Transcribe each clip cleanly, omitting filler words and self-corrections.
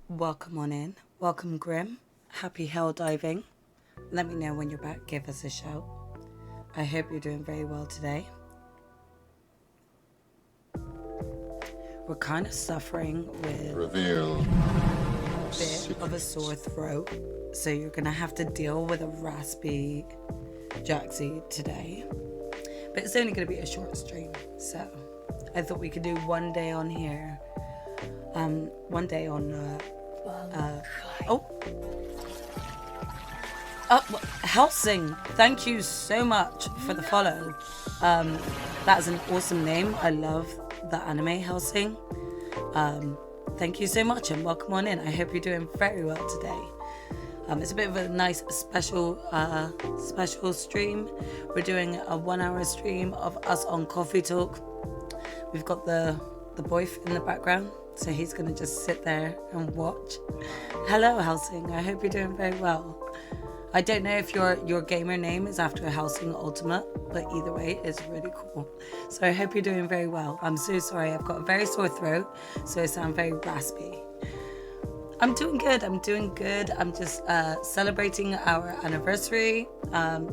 Welcome on in. Welcome, Grim. Happy hell diving. Let me know when you're back. Give us a shout. I hope you're doing very well today. We're kind of suffering with Reveal. a bit of a sore throat, so you're gonna have to deal with a raspy Jaxie today. But it's only gonna be a short stream, so I thought we could do one day on here, one day on Helsing, thank you so much for the follow. That is an awesome name. I love the anime Helsing. Thank you so much and welcome on in. I hope you're doing very well today. It's a bit of a nice special stream. We're doing a 1 hour stream of us on Coffee Talk. We've got the boyf in the background, so he's gonna just sit there and watch. Hello Helsing, I hope you're doing very well. I don't know if your gamer name is after Helsing Ultimate, but either way, it's really cool. So I hope you're doing very well. I'm so sorry, I've got a very sore throat, so I sound very raspy. I'm doing good. I'm just celebrating our anniversary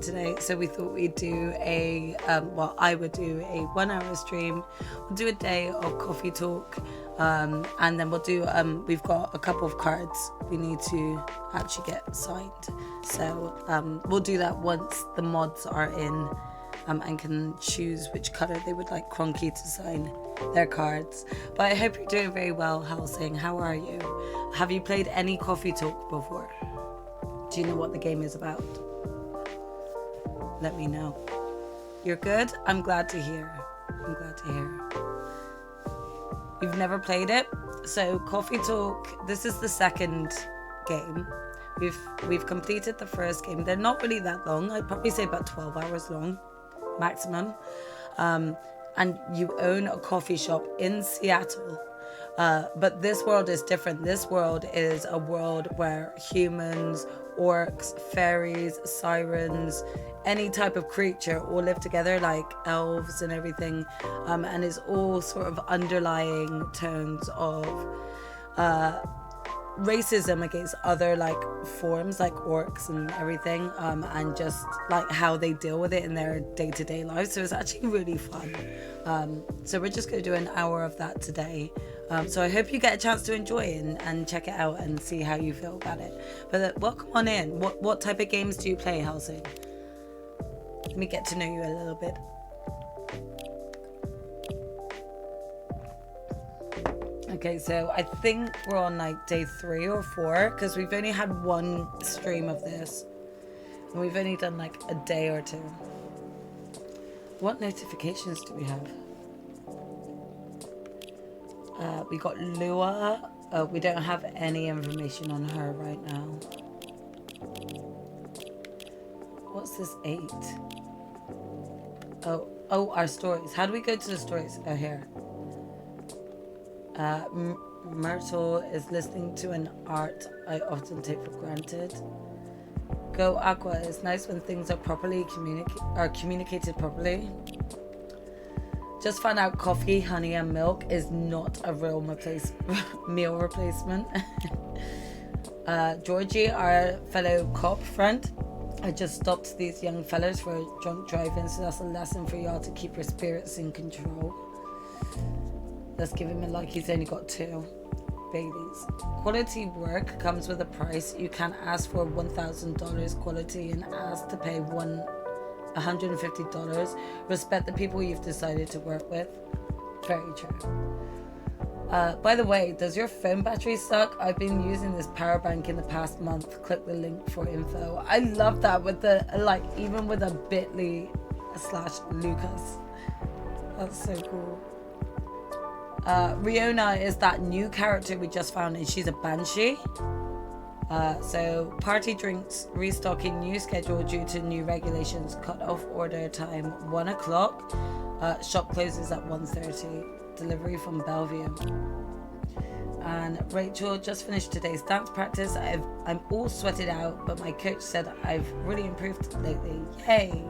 today. So we thought we'd do I would do a 1 hour stream. We'll do a day of coffee talk. And then we'll do, we've got a couple of cards we need to actually get signed. So we'll do that once the mods are in and can choose which color they would like Cronky to sign their cards. But I hope you're doing very well, Helsing. How are you? Have you played any Coffee Talk before? Do you know what the game is about? Let me know. You're good? I'm glad to hear. You've never played it? So Coffee Talk, this is the second game. We've completed the first game. They're not really that long. I'd probably say about 12 hours long, maximum. And you own a coffee shop in Seattle. But this world is different. This world is a world where humans, orcs, fairies, sirens, any type of creature all live together, like elves and everything. And it's all sort of underlying tones of racism against other like forms like orcs and everything, and just like how they deal with it in their day-to-day lives. So it's actually really fun. So we're just going to do an hour of that today. So I hope you get a chance to enjoy it and check it out and see how you feel about it. But welcome on in. What type of games do you play, Helsing? Let me get to know you a little bit. Okay, so I think we're on like day 3 or 4 because we've only had one stream of this and we've only done like a day or 2. What notifications do we have? We got Lua. We don't have any information on her right now. What's this 8? Oh, our stories. How do we go to the stories? Oh, here. Myrtle is listening to an art I often take for granted. Go Aqua. It's nice when things are properly communicated properly. Just found out coffee, honey, and milk is not a real meal replacement. Georgie, our fellow cop friend, I just stopped these young fellas for drunk driving, so that's a lesson for y'all to keep your spirits in control. Let's give him a like. He's only got 2 babies. Quality work comes with a price. You can't ask for $1,000 quality and ask to pay $150. Respect the people you've decided to work with. Very true. By the way, does your phone battery suck? I've been using this power bank in the past month. Click the link for info. I love that with the even with a bit.ly/Lucas. That's so cool. Riona is that new character we just found, and she's a banshee. So party drinks restocking, new schedule due to new regulations. Cut off order time 1 o'clock. Shop closes at 1:30. Delivery from Bellevue. And Rachel just finished today's dance practice. I'm all sweated out, but my coach said I've really improved lately. Yay!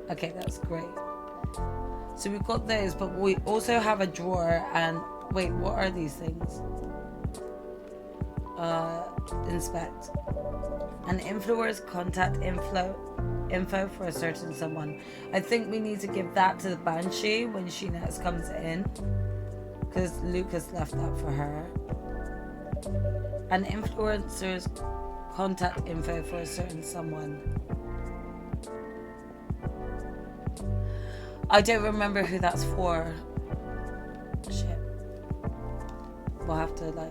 Okay, that's great. So we've got those, but we also have a drawer. And wait, what are these things? Inspect. An influencer's contact info for a certain someone. I think we need to give that to the Banshee when she next comes in, because Lucas left that for her. An influencer's contact info for a certain someone. I don't remember who that's for. Shit. We'll have to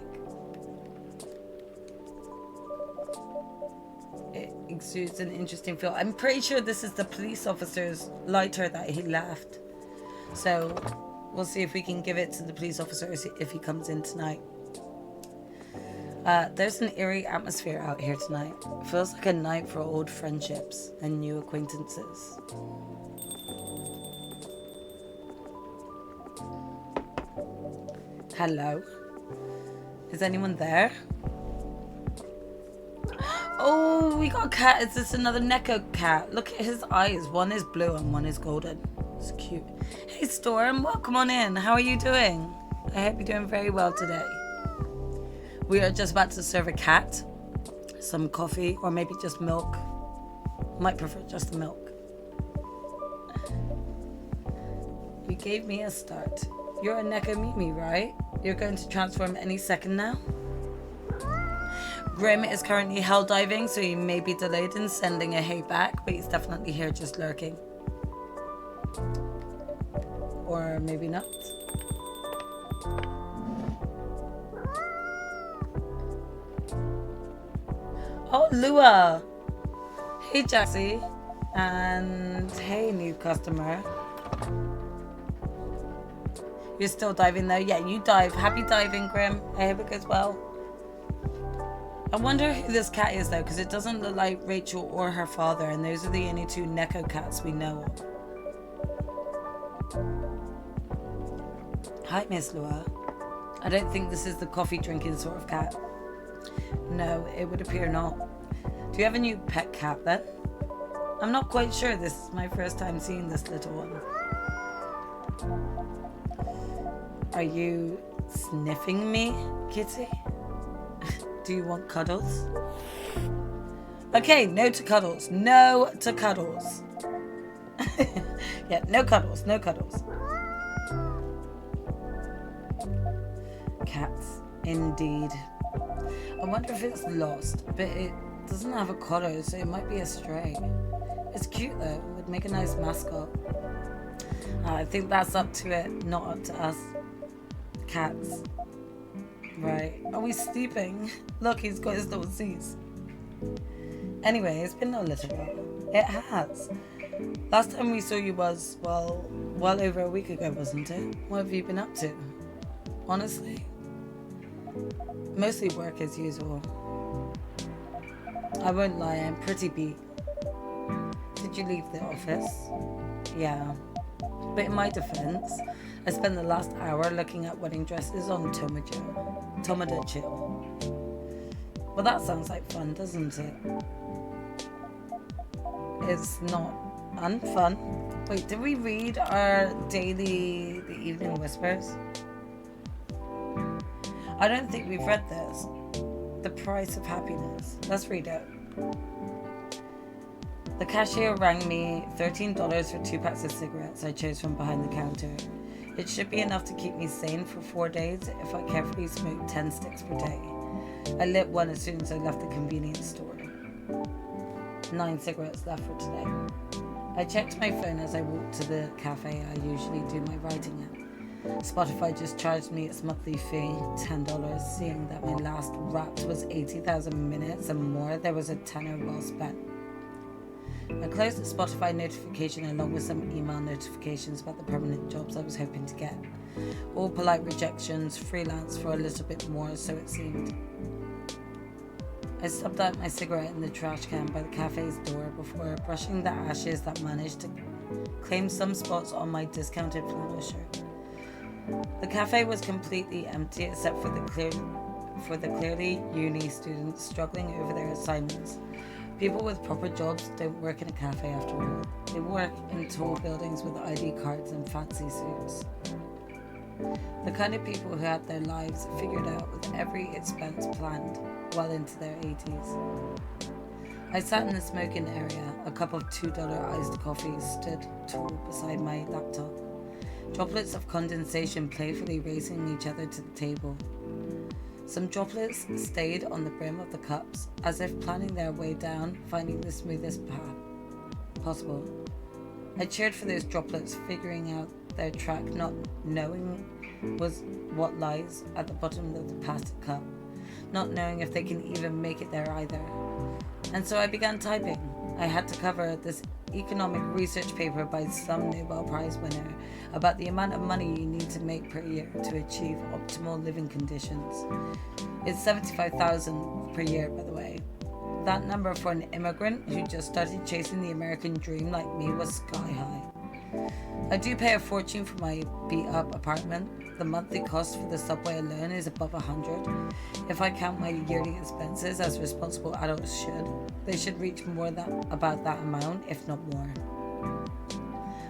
it exudes an interesting feel. I'm pretty sure this is the police officer's lighter that he left. So we'll see if we can give it to the police officer if he comes in tonight. There's an eerie atmosphere out here tonight. It feels like a night for old friendships and new acquaintances. Hello? Is anyone there? Oh, we got a cat. Is this another Neko cat? Look at his eyes. One is blue and one is golden. It's cute. Hey Storm, welcome on in. How are you doing? I hope you're doing very well today. We are just about to serve a cat some coffee or maybe just milk. Might prefer just the milk. You gave me a start. You're a Neko Mimi, right? You're going to transform any second now? Grim is currently hell diving, so he may be delayed in sending a hey back, but he's definitely here just lurking. Or maybe not. Oh, Lua! Hey, Jaxie. And hey, new customer. You're still diving though? Yeah, you dive. Happy diving, Grim. I hope it goes well. I wonder who this cat is though, because it doesn't look like Rachel or her father, and those are the only two Neko cats we know of. Hi, Miss Lua. I don't think this is the coffee drinking sort of cat. No, it would appear not. Do you have a new pet cat then? I'm not quite sure. This is my first time seeing this little one. Are you sniffing me, kitty? Do you want cuddles? Okay, no to cuddles. No to cuddles. Yeah, no cuddles. No cuddles. Cats, indeed. I wonder if it's lost, but it doesn't have a collar, so it might be a stray. It's cute though. It would make a nice mascot. I think that's up to it, not up to us. Cats. Right. Are we sleeping? Look, he's got his little C's. Anyway, it's been a little while. It has. Last time we saw you was, well over a week ago, wasn't it? What have you been up to? Honestly? Mostly work as usual. I won't lie, I'm pretty beat. Did you leave the office? Yeah. But in my defense, I spent the last hour looking at wedding dresses on Tomoda Chill. Well, that sounds like fun, doesn't it? It's not unfun. Wait, did we read our daily The Evening Whispers? I don't think we've read this. The Price of Happiness. Let's read it. The cashier rang me $13 for 2 packs of cigarettes I chose from behind the counter. It should be enough to keep me sane for 4 days if I carefully smoke 10 sticks per day. I lit one as soon as I left the convenience store. 9 cigarettes left for today. I checked my phone as I walked to the cafe I usually do my writing at. Spotify just charged me its monthly fee, $10, seeing that my last Wrapped was 80,000 minutes and more. There was a tenner well spent. I closed the Spotify notification along with some email notifications about the permanent jobs I was hoping to get. All polite rejections, freelance for a little bit more, so it seemed. I stubbed out my cigarette in the trash can by the cafe's door before brushing the ashes that managed to claim some spots on my discounted flannel shirt. The cafe was completely empty except for the clearly uni students struggling over their assignments. People with proper jobs don't work in a cafe after all. They work in tall buildings with ID cards and fancy suits. The kind of people who had their lives figured out with every expense planned. well into their 80s. I sat in the smoking area. A cup of $2 iced coffee stood tall beside my laptop. Droplets of condensation playfully racing each other to the table. Some droplets stayed on the brim of the cups, as if planning their way down, finding the smoothest path possible. I cheered for those droplets, figuring out their track, not knowing was what lies at the bottom of the plastic cup, not knowing if they can even make it there either. And so I began typing. I had to cover this economic research paper by some Nobel Prize winner about the amount of money you need to make per year to achieve optimal living conditions. It's $75,000 per year, by the way. That number for an immigrant who just started chasing the American dream like me was sky high. I do pay a fortune for my beat-up apartment. The monthly cost for the subway alone is above $100. If I count my yearly expenses as responsible adults should, they should reach about that amount, if not more.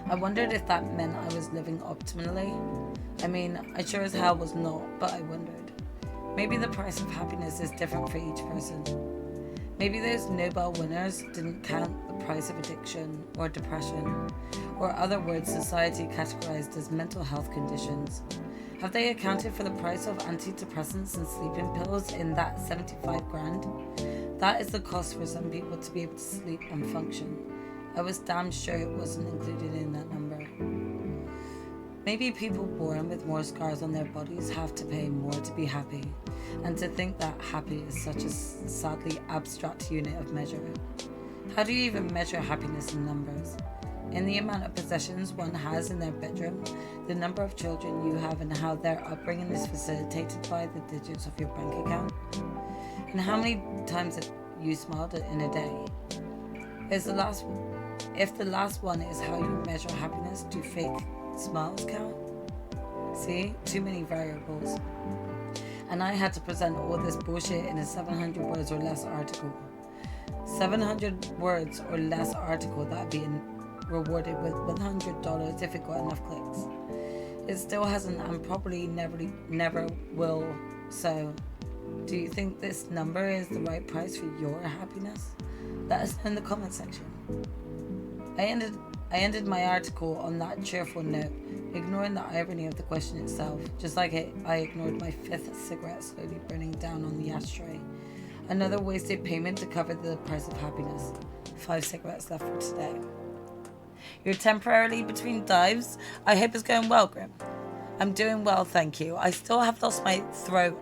I wondered if that meant I was living optimally. I mean, I sure as hell was not, but I wondered. Maybe the price of happiness is different for each person. Maybe those Nobel winners didn't count the price of addiction or depression, or other words society categorized as mental health conditions. Have they accounted for the price of antidepressants and sleeping pills in that $75,000? That is the cost for some people to be able to sleep and function. I was damn sure it wasn't included in that number. Maybe people born with more scars on their bodies have to pay more to be happy, and to think that happy is such a sadly abstract unit of measure. How do you even measure happiness in numbers? In the amount of possessions one has in their bedroom, the number of children you have, and how their upbringing is facilitated by the digits of your bank account? And how many times you smiled in a day? If the last one is how you measure happiness, do fake smiles count? See? Too many variables. And I had to present all this bullshit in a 700 words or less article. 700 words or less article that being rewarded with $100 if it got enough clicks. It still hasn't and probably never will. So, do you think this number is the right price for your happiness? Let us know in the comment section. I ended my article on that cheerful note, ignoring the irony of the question itself, just like I ignored my 5th cigarette slowly burning down on the ashtray. Another wasted payment to cover the price of happiness. 5 cigarettes left for today. You're temporarily between dives. I hope it's going well, Grim. I'm doing well, thank you. I still have lost my throat.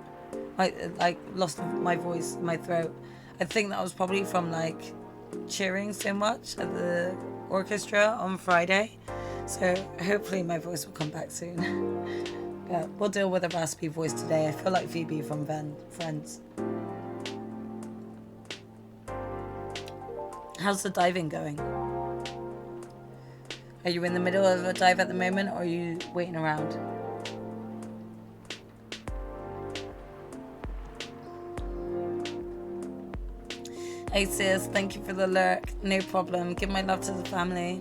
Lost my voice, my throat. I think that was probably from cheering so much at the orchestra on Friday. So hopefully my voice will come back soon. But we'll deal with a raspy voice today. I feel like Phoebe from Friends. How's the diving going? Are you in the middle of a dive at the moment, or are you waiting around? Hey sis, thank you for the lurk. No problem. Give my love to the family.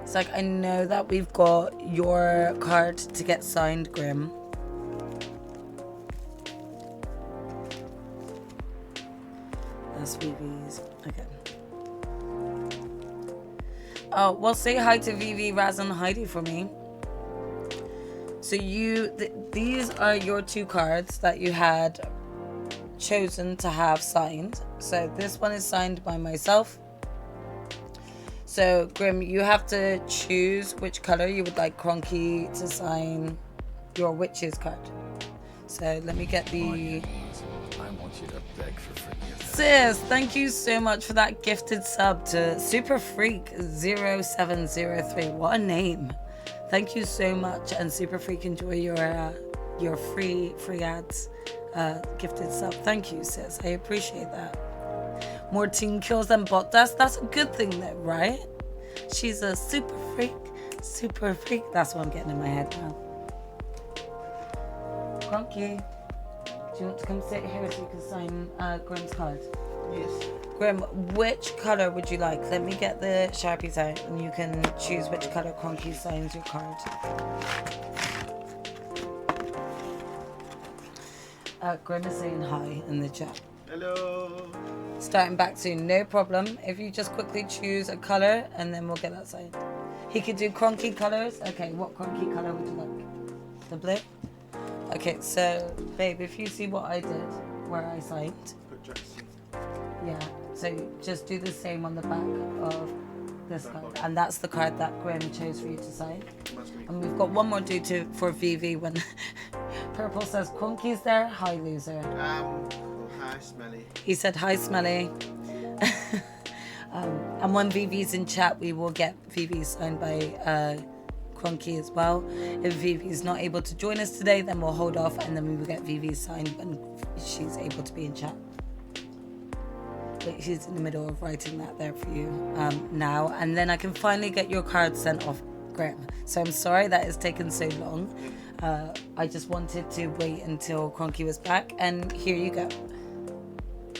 It's I know that we've got your card to get signed, Grim. That's Vivi's. Okay. Oh, well, say hi to Vivi, Raz, and Heidi for me. So these are your 2 cards that you had chosen to have signed. So this one is signed by myself. So, Grim, you have to choose which color you would like Cronky to sign your witch's card. So, let me get the... I want you to beg for forgiveness. Sis, thank you so much for that gifted sub to Super Freak 0703. What a name. Thank you so much. And Super Freak, enjoy your free ads gifted sub. Thank you, sis. I appreciate that. More team kills than bot. That's a good thing though, right? She's a super freak. That's what I'm getting in my head now. Cronky, do you want to come sit here so you can sign Grim's card? Yes. Grim, which colour would you like? Let me get the Sharpies out and you can choose which colour Conky signs your card. Grim is saying hi in the chat. Hello. Starting back soon, no problem. If you just quickly choose a colour and then we'll get that signed. He could do Cronky colours. Okay, what Cronky colour would you like? The blue? Okay, so babe, if you see what I did where I signed. Put Jackson. Yeah, so just do the same on the back of this card. And that's the card that Grim chose for you to sign. And we've got one more due to for VV when Purple says Cronky's there. Hi, loser. Oh, hi, Smelly. He said hi, Smelly. And when VV's in chat, we will get VV signed by Cronky as well. If VV's not able to join us today, then we'll hold off and then we will get VV signed when she's able to be in chat. But she's in the middle of writing that there for you now. And then I can finally get your card sent off, Graham. So I'm sorry that it's taken so long. I just wanted to wait until Cronky was back. And here you go.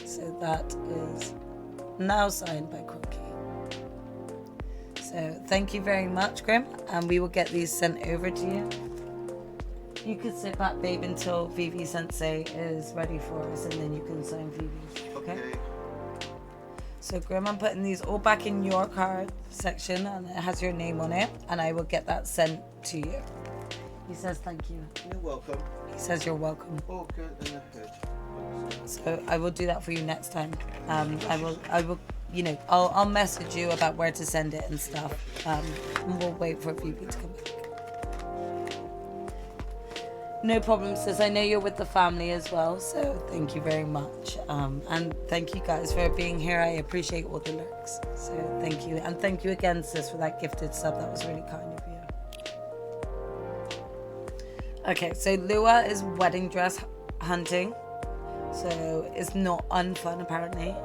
So that is now signed by Cronky. So thank you very much, Grim, and we will get these sent over to you. You could sit back, babe, until VV Sensei is ready for us, and then you can sign VV. Okay? So Grim, I'm putting these all back in your card section, and it has your name on it, and I will get that sent to you. He says thank you. You're welcome. He says you're welcome. Oh, good in the hood. So I will do that for you next time. I will, you know, I'll message you about where to send it and stuff. And we'll wait for VB to come back. No problem, sis. I know you're with the family as well, so thank you very much. And thank you guys for being here. I appreciate all the lurks. So thank you. And thank you again, sis, for that gifted sub. That was really kind of you. Okay, so Lua is wedding dress hunting. So it's not unfun, apparently.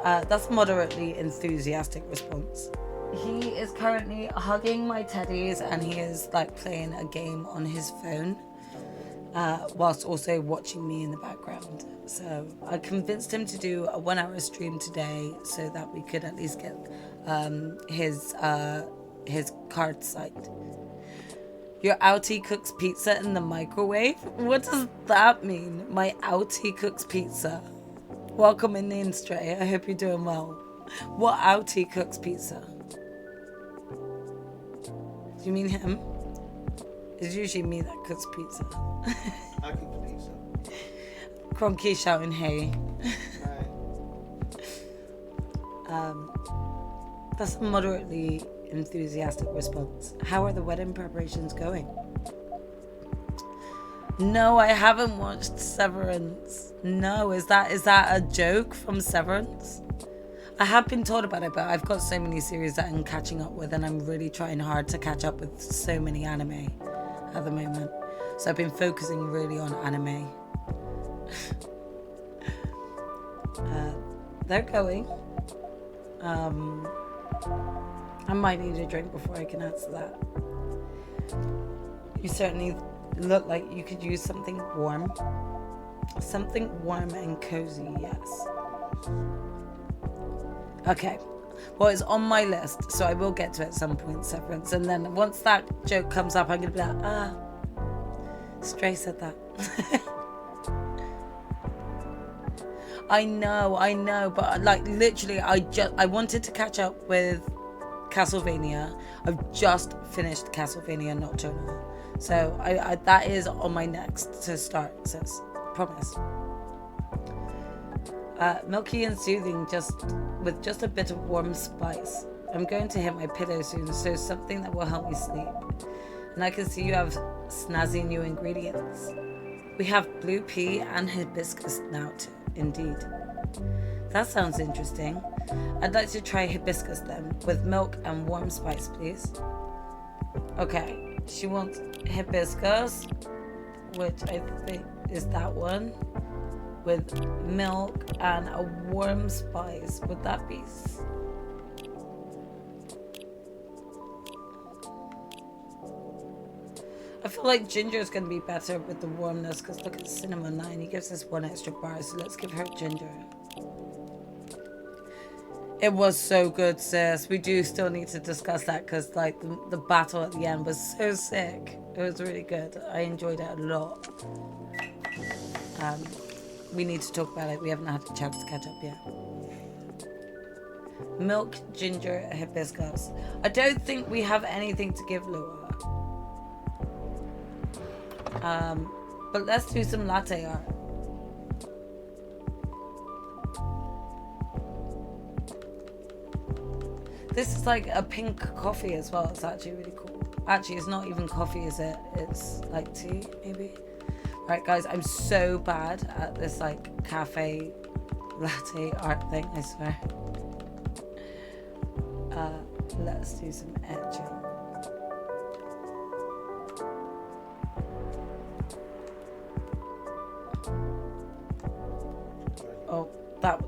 That's moderately enthusiastic response. He is currently hugging my teddies and he is like playing a game on his phone whilst also watching me in the background. So I convinced him to do a 1 hour stream today so that we could at least get his card signed. Your outie cooks pizza in the microwave? What does that mean? My outie cooks pizza. Welcome in, Stray. I hope you're doing well. What outie cooks pizza? Do you mean him? It's usually me that cooks pizza. I cook pizza. Cronky shouting hey. That's a moderately enthusiastic response. How are the wedding preparations going? No, I haven't watched Severance. No, is that a joke from Severance? I have been told about it, but I've got so many series that I'm catching up with, and I'm really trying hard to catch up with so many anime at the moment. So I've been focusing really on anime. They're going. I might need a drink before I can answer that. You certainly look like you could use something warm. Something warm and cozy, yes. Okay. Well, it's on my list, so I will get to it at some point, Severance. And then once that joke comes up, I'm going to be like, Stray said that. I know, but like literally, I wanted to catch up with Castlevania. I've just finished Castlevania Nocturnal, so I that is on my next to start, sis. Promise. Milky and soothing, with just a bit of warm spice. I'm going to hit my pillow soon, so something that will help me sleep. And I can see you have snazzy new ingredients. We have blue pea and hibiscus now too. Indeed. That sounds interesting. I'd like to try hibiscus then, with milk and warm spice, please. Okay, she wants hibiscus, which I think is that one, with milk and a warm spice. Would that be... I feel like ginger is going to be better with the warmness because look at cinnamon 9. He gives us 1 extra bar, so let's give her ginger. It was so good, sis. We do still need to discuss that because like the battle at the end was so sick. It was really good. I enjoyed it a lot. We need to talk about it. We haven't had a chance to catch up yet. Milk, ginger, hibiscus. I don't think we have anything to give Lua. But let's do some latte art. This is like a pink coffee as well. It's actually really cool. Actually, it's not even coffee, is it? It's like tea, maybe. Right, guys, I'm so bad at this like cafe latte art thing, I swear. Let's do some etching. Oh, that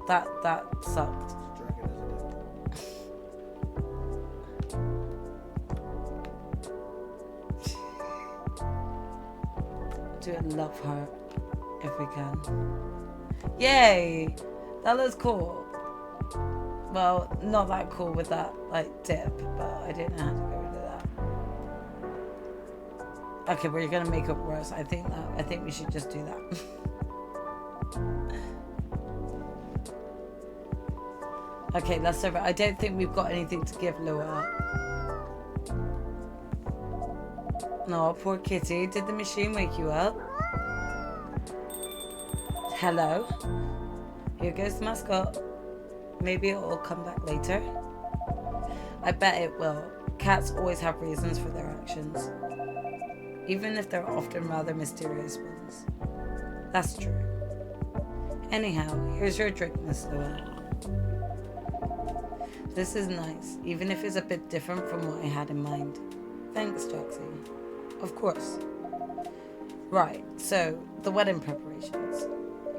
sucked. Do it love her if we can. Yay! That looks cool. Well, not that cool with that like dip, but I didn't know how to get rid of that. Okay, we're gonna make it worse. I think we should just do that. Okay, let's serve it. I don't think we've got anything to give Lua. No, poor kitty. Did the machine wake you up? Hello? Here goes the mascot. Maybe it will come back later. I bet it will. Cats always have reasons for their actions, even if they're often rather mysterious ones. That's true. Anyhow, here's your drink, Miss Lua. This is nice, even if it's a bit different from what I had in mind. Thanks, Jaxie. Of course. Right, so the wedding preparations.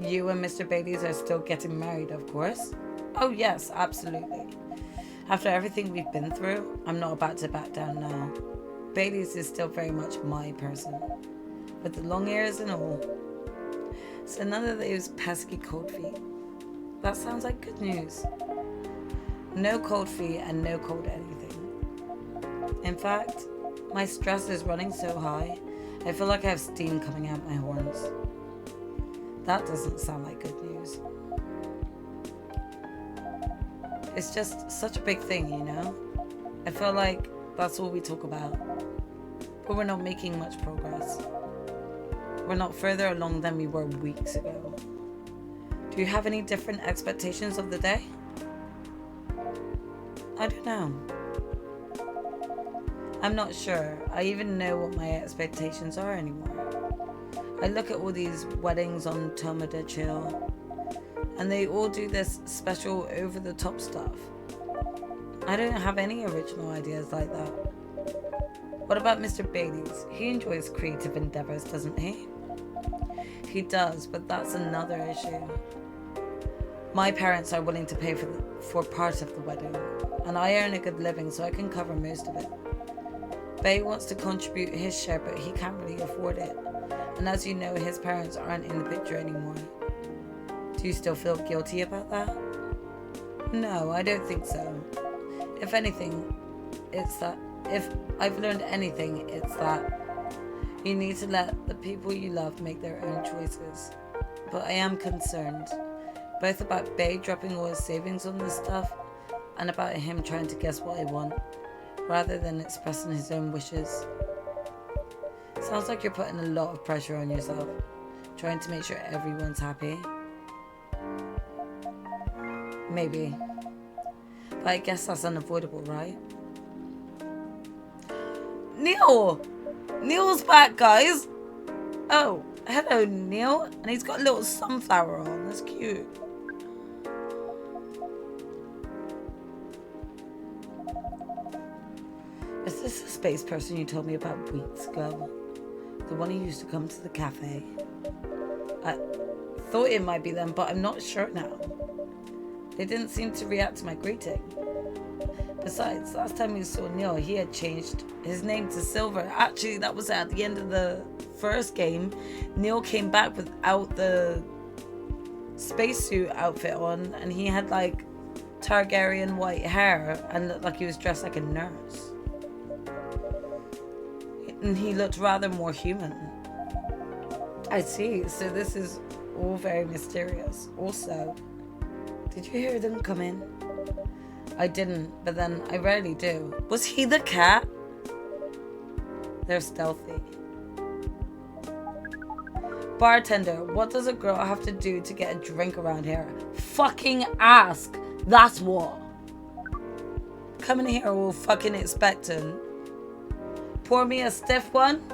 You and Mr. Bailey's are still getting married, of course. Oh yes, absolutely. After everything we've been through, I'm not about to back down now. Bailey's is still very much my person, with the long ears and all. So none of those pesky cold feet. That sounds like good news. No cold feet and no cold anything. In fact, my stress is running so high, I feel like I have steam coming out my horns. That doesn't sound like good news. It's just such a big thing, you know? I feel like that's all we talk about. But we're not making much progress. We're not further along than we were weeks ago. Do you have any different expectations of the day? I don't know. I'm not sure I even know what my expectations are anymore. I look at all these weddings on Toma de Chill, and they all do this special over-the-top stuff. I don't have any original ideas like that. What about Mr. Bailey's? He enjoys creative endeavors, doesn't he? He does, but that's another issue. My parents are willing to pay for part of the wedding, and I earn a good living, so I can cover most of it. Bay wants to contribute his share, but he can't really afford it. And as you know, his parents aren't in the picture anymore. Do you still feel guilty about that? No, I don't think so. If anything, it's that if I've learned anything, it's that you need to let the people you love make their own choices. But I am concerned, both about Bay dropping all his savings on this stuff and about him trying to guess what I want, rather than expressing his own wishes. Sounds like you're putting a lot of pressure on yourself, trying to make sure everyone's happy. Maybe. But I guess that's unavoidable, right? Neil! Neil's back, guys! Oh, hello, Neil. And he's got a little sunflower on. That's cute. Is this the space person you told me about weeks ago? The one who used to come to the cafe? I thought it might be them, but I'm not sure now. They didn't seem to react to my greeting. Besides, last time we saw Neil, he had changed his name to Silver. Actually, that was at the end of the first game. Neil came back without the spacesuit outfit on, and he had like Targaryen white hair and looked like he was dressed like a nurse. And he looked rather more human. I see, so this is all very mysterious. Also, did you hear them come in? I didn't, but then I rarely do. Was he the cat? They're stealthy. Bartender, what does a girl have to do to get a drink around here? Fucking ask. That's what. Coming here all fucking expectant. Pour me a stiff one?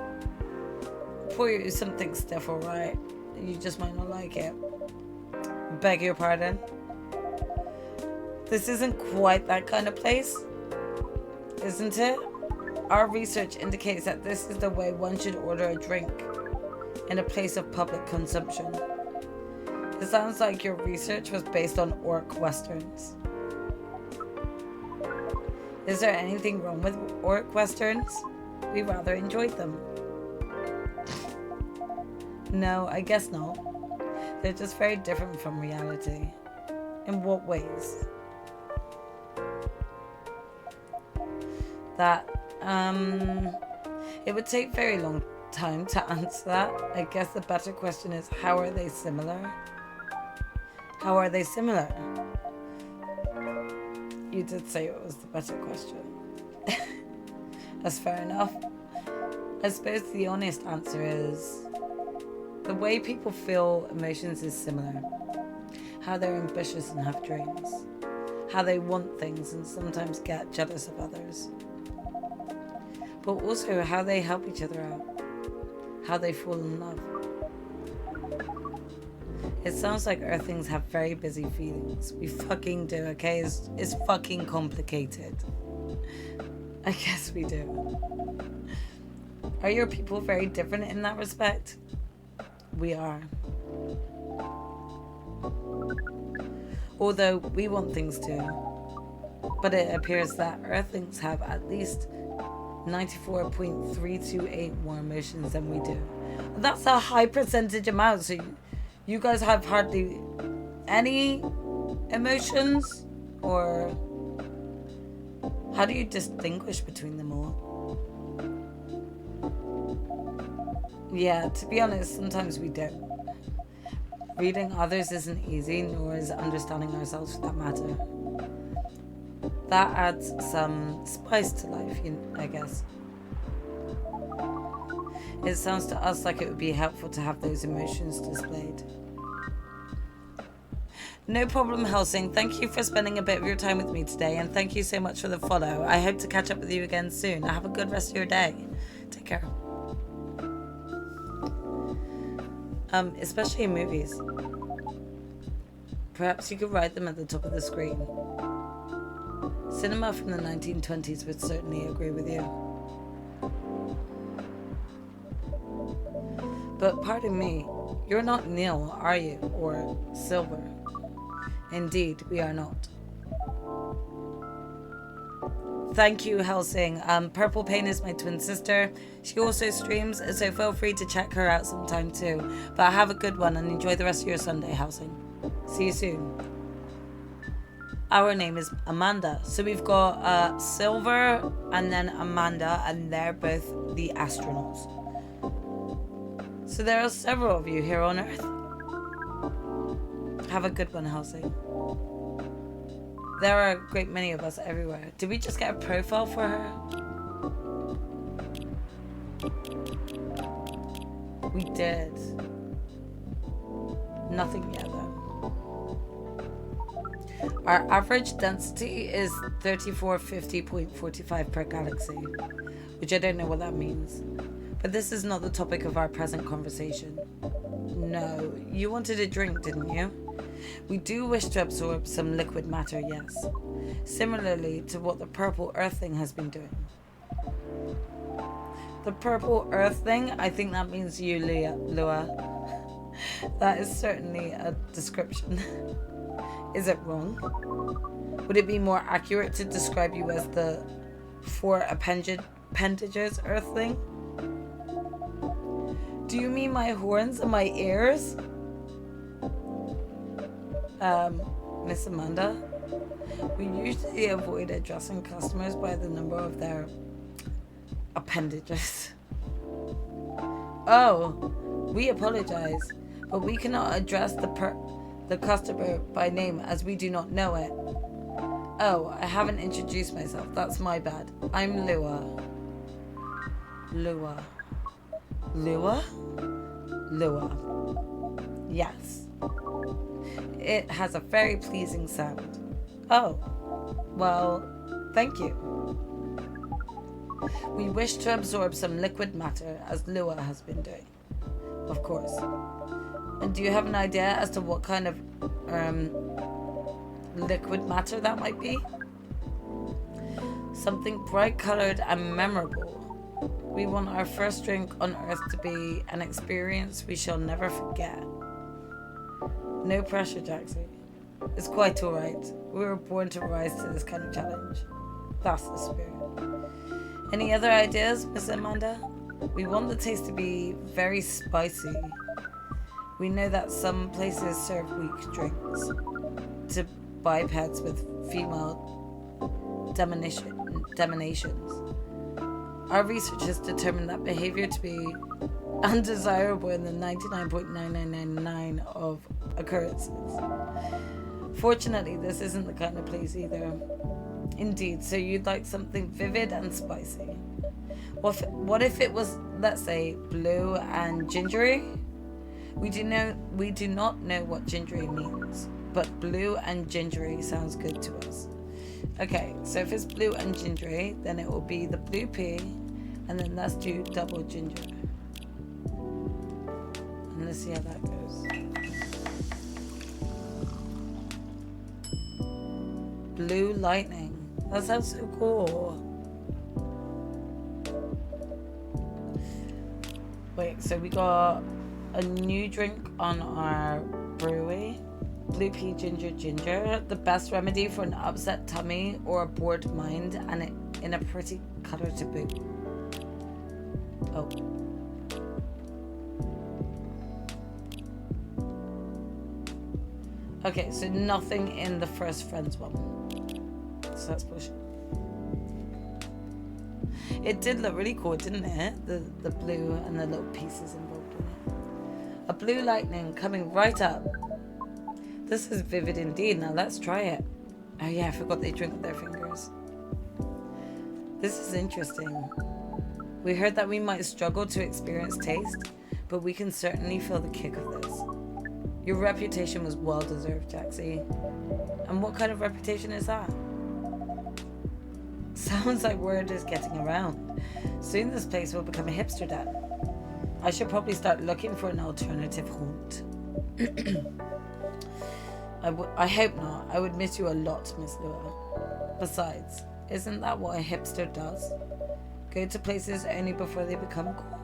Pour you something stiff, alright? You just might not like it. Beg your pardon. This isn't quite that kind of place, isn't it? Our research indicates that this is the way one should order a drink in a place of public consumption. It sounds like your research was based on orc westerns. Is there anything wrong with orc westerns? We rather enjoyed them. No, I guess not. They're just very different from reality. In what ways? That, it would take very long time to answer that. I guess the better question is, how are they similar? How are they similar? You did say it was the better question. That's fair enough. I suppose the honest answer is, the way people feel emotions is similar. How they're ambitious and have dreams. How they want things and sometimes get jealous of others. But also how they help each other out. How they fall in love. It sounds like Earthlings have very busy feelings. We fucking do, okay? It's fucking complicated. I guess we do. Are your people very different in that respect? We are. Although we want things too. But it appears that Earthlings have at least 94.328 more emotions than we do. That's a high percentage amount, so you guys have hardly any emotions? Or how do you distinguish between them all? Yeah, to be honest, sometimes we don't. Reading others isn't easy, nor is understanding ourselves for that matter. That adds some spice to life, I guess. It sounds to us like it would be helpful to have those emotions displayed. No problem, Helsing. Thank you for spending a bit of your time with me today, and thank you so much for the follow. I hope to catch up with you again soon. Have a good rest of your day. Take care. Especially in movies. Perhaps you could write them at the top of the screen. Cinema from the 1920s would certainly agree with you. But pardon me, you're not Neil, are you? Or Silver? Indeed, we are not. Thank you, Helsing. Purple Pain is my twin sister. She also streams, so feel free to check her out sometime too. But have a good one and enjoy the rest of your Sunday, Helsing. See you soon. Our name is Amanda. So we've got Silver and then Amanda, and they're both the astronauts. So there are several of you here on Earth. Have a good one, Helsing. There are a great many of us everywhere. Did we just get a profile for her? We did. Nothing yet though. Our average density is 3450.45 per galaxy, which I don't know what that means. But this is not the topic of our present conversation. No, you wanted a drink, didn't you? We do wish to absorb some liquid matter, yes. Similarly to what the purple earthling has been doing. The purple earthling? I think that means you, Lua. That is certainly a description. Is it wrong? Would it be more accurate to describe you as the four appendages earthling? Do you mean my horns and my ears? Miss Amanda, we usually avoid addressing customers by the number of their appendages. Oh, we apologize, but we cannot address the customer by name as we do not know it. Oh, I haven't introduced myself. That's my bad. I'm Lua. Lua. Lua? Lua. Yes. It has a very pleasing sound. Oh, well, thank you. We wish to absorb some liquid matter, as Lua has been doing. Of course. And do you have an idea as to what kind of liquid matter that might be? Something bright colored and memorable. We want our first drink on Earth to be an experience we shall never forget. No pressure, Jaxie. It's quite alright. We were born to rise to this kind of challenge. That's the spirit. Any other ideas, Miss Amanda? We want the taste to be very spicy. We know that some places serve weak drinks to bipeds with female dominations. Our research has determined that behavior to be undesirable in the 99.9999 of occurrences. Fortunately, this isn't the kind of place either. Indeed, so you'd like something vivid and spicy. What if it was, let's say, blue and gingery? We do not know what gingery means, but blue and gingery sounds good to us. Okay, so if it's blue and gingery, then it will be the blue pea, and then let's do double ginger. And let's see how that goes. Blue lightning. That sounds so cool. Wait, so we got a new drink on our brewery. Blue pea ginger ginger. The best remedy for an upset tummy or a bored mind, and it in a pretty color to boot. Oh. Okay, so nothing in the first Friends one. So that's bullshit. It did look really cool, didn't it? The blue and the little pieces involved in it. A blue lightning coming right up. This is vivid indeed. Now let's try it. Oh yeah, I forgot they drink with their fingers. This is interesting. We heard that we might struggle to experience taste, but we can certainly feel the kick of this. Your reputation was well deserved, Jaxie. And what kind of reputation is that? Sounds like word is getting around. Soon this place will become a hipster den. I should probably start looking for an alternative haunt. I hope not. I would miss you a lot, Miss Lua. Besides, isn't that what a hipster does? Go to places only before they become cool?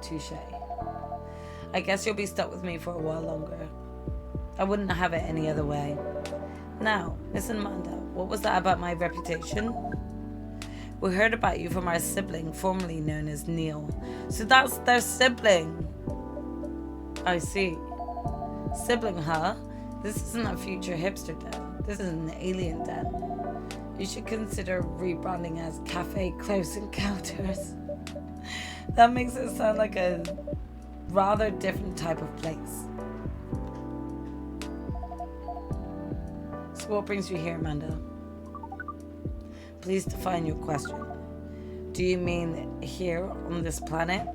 Touche. I guess you'll be stuck with me for a while longer. I wouldn't have it any other way. Now, Miss Amanda, what was that about my reputation? We heard about you from our sibling, formerly known as Neil. So that's their sibling. I see. Sibling, huh? This isn't a future hipster den. This is an alien den. You should consider rebranding as Cafe Close Encounters. That makes it sound like a rather different type of place. So what brings you here, Amanda? Please define your question. Do you mean here on this planet?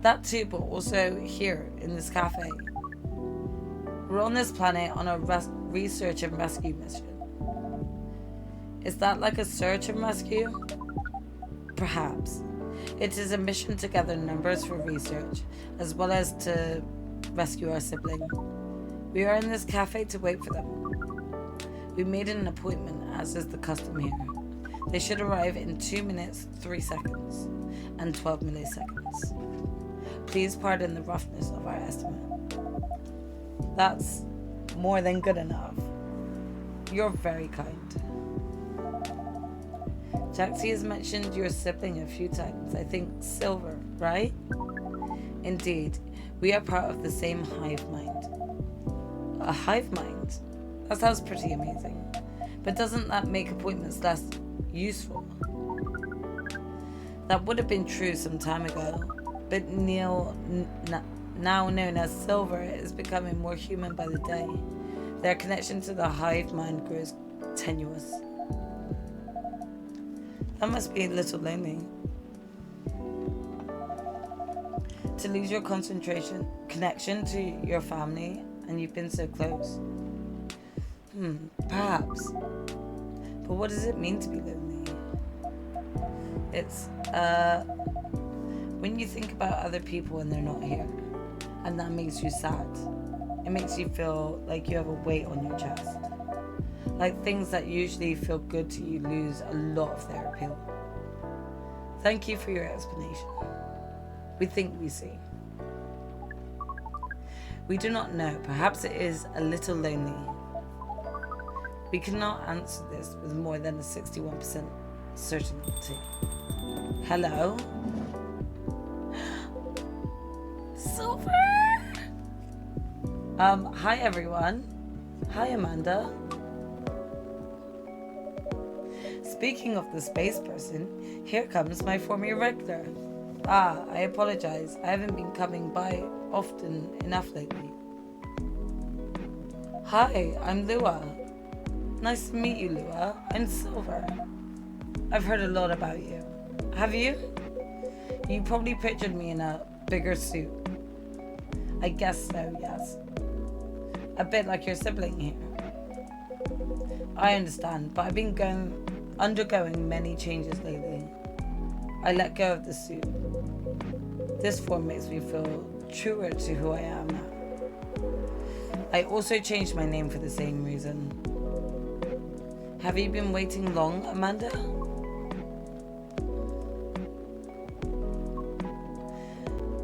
That too, but also here in this cafe. We're on this planet on a research and rescue mission. Is that like a search and rescue? Perhaps. It is a mission to gather numbers for research, as well as to rescue our sibling. We are in this cafe to wait for them. We made an appointment, as is the custom here. They should arrive in 2 minutes, 3 seconds, and 12 milliseconds. Please pardon the roughness of our estimate. That's more than good enough. You're very kind. Jaxie has mentioned your sibling a few times. I think Silver, right? Indeed, we are part of the same hive mind. A hive mind? That sounds pretty amazing. But doesn't that make appointments less useful? That would have been true some time ago, but Neil, now known as Silver, is becoming more human by the day. Their connection to the hive mind grows tenuous. That must be a little lonely. To lose your connection to your family, and you've been so close. Perhaps. But what does it mean to be lonely? It's, when you think about other people and they're not here, and that makes you sad. It makes you feel like you have a weight on your chest. Like things that usually feel good to you lose a lot of their appeal. Thank you for your explanation. We think we see. We do not know. Perhaps it is a little lonely. We cannot answer this with more than a 61% certainty. Hello? Silver? Hi everyone. Hi Amanda. Speaking of the space person, here comes my former regular. I apologize. I haven't been coming by often enough lately. Hi, I'm Lua. Nice to meet you, Lua. I'm Silver. I've heard a lot about you. Have you? You probably pictured me in a bigger suit. I guess so, yes. A bit like your sibling here. I understand, but I've been undergoing many changes lately. I let go of the suit. This form makes me feel truer to who I am now. I also changed my name for the same reason. Have you been waiting long, Amanda?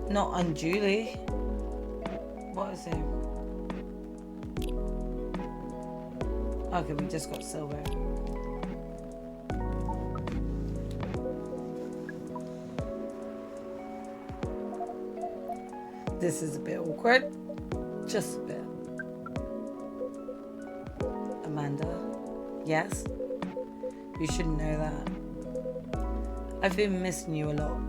Not unduly. What is it? Okay, we just got Silver. This is a bit awkward. Just a bit. Amanda? Yes? You should know that. I've been missing you a lot.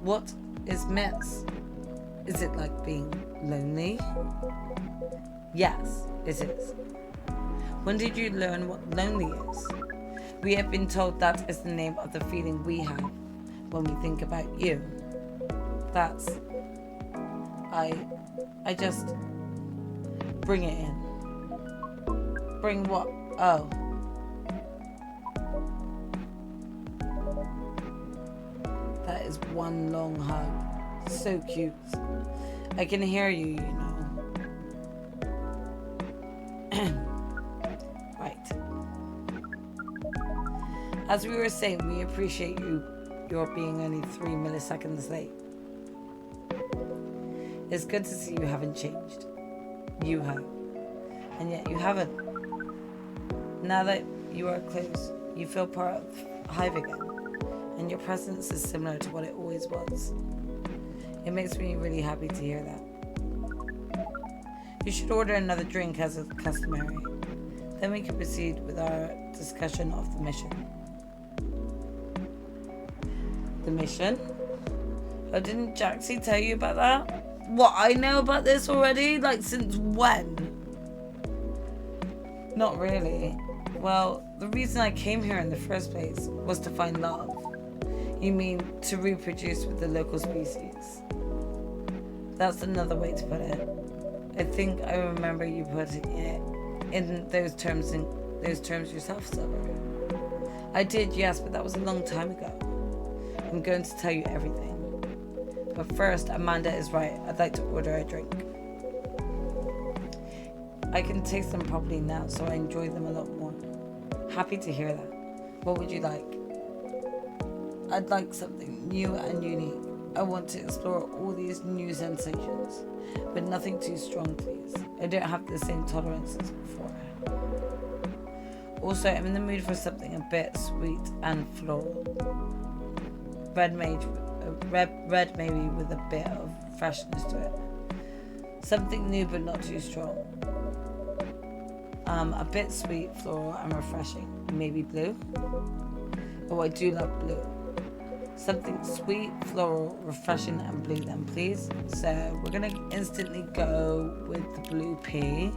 What is miss? Is it like being lonely? Yes, it is. When did you learn what lonely is? We have been told that is the name of the feeling we have when we think about you. That's... I just... Bring it in. Bring what? Oh. That is one long hug. So cute. I can hear you, you know. Right. As we were saying, we appreciate your being only 3 milliseconds late. It's good to see you haven't changed. You have. And yet you haven't. Now that you are close, you feel part of Hive again. And your presence is similar to what it always was. It makes me really happy to hear that. You should order another drink as is customary. Then we can proceed with our discussion of the mission. The mission? Oh, didn't Jaxie tell you about that? What, I know about this already? Like, since when? Not really. Well, the reason I came here in the first place was to find love. You mean to reproduce with the local species? That's another way to put it. I think I remember you putting it in those terms yourself, Silver. I did, yes, but that was a long time ago. I'm going to tell you everything. But first, Amanda is right. I'd like to order a drink. I can taste them properly now, so I enjoy them a lot more. Happy to hear that. What would you like? I'd like something new and unique. I want to explore all these new sensations, but nothing too strong, please. I don't have the same tolerance as before. Also, I'm in the mood for something a bit sweet and floral. Red maybe with a bit of freshness to it. Something new but not too strong. A bit sweet, floral and refreshing. Maybe blue. Oh, I do love blue. Something sweet, floral, refreshing and blue then, please. So we're going to instantly go with the blue P.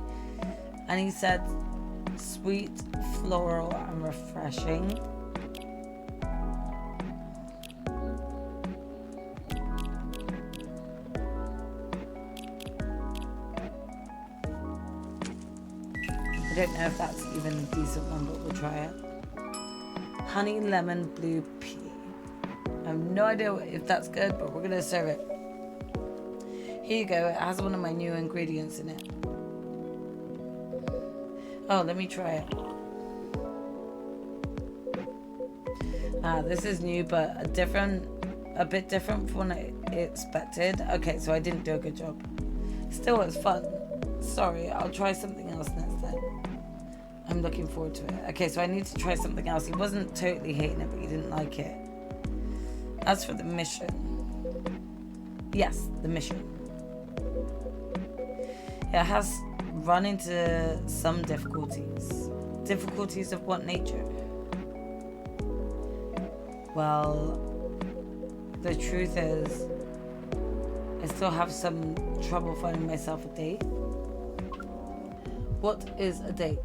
And he said sweet, floral and refreshing. I don't know if that's even a decent one, but we'll try it. Honey, lemon, blue P. I have no idea if that's good, but we're going to serve it. Here you go. It has one of my new ingredients in it. Oh, let me try it. This is new, but a bit different from what I expected. Okay, so I didn't do a good job. Still, it's fun. Sorry, I'll try something else next time. I'm looking forward to it. Okay, so I need to try something else. He wasn't totally hating it, but he didn't like it. As for the mission. Yes, the mission. It has run into some difficulties. Difficulties of what nature? Well, the truth is, I still have some trouble finding myself a date. What is a date?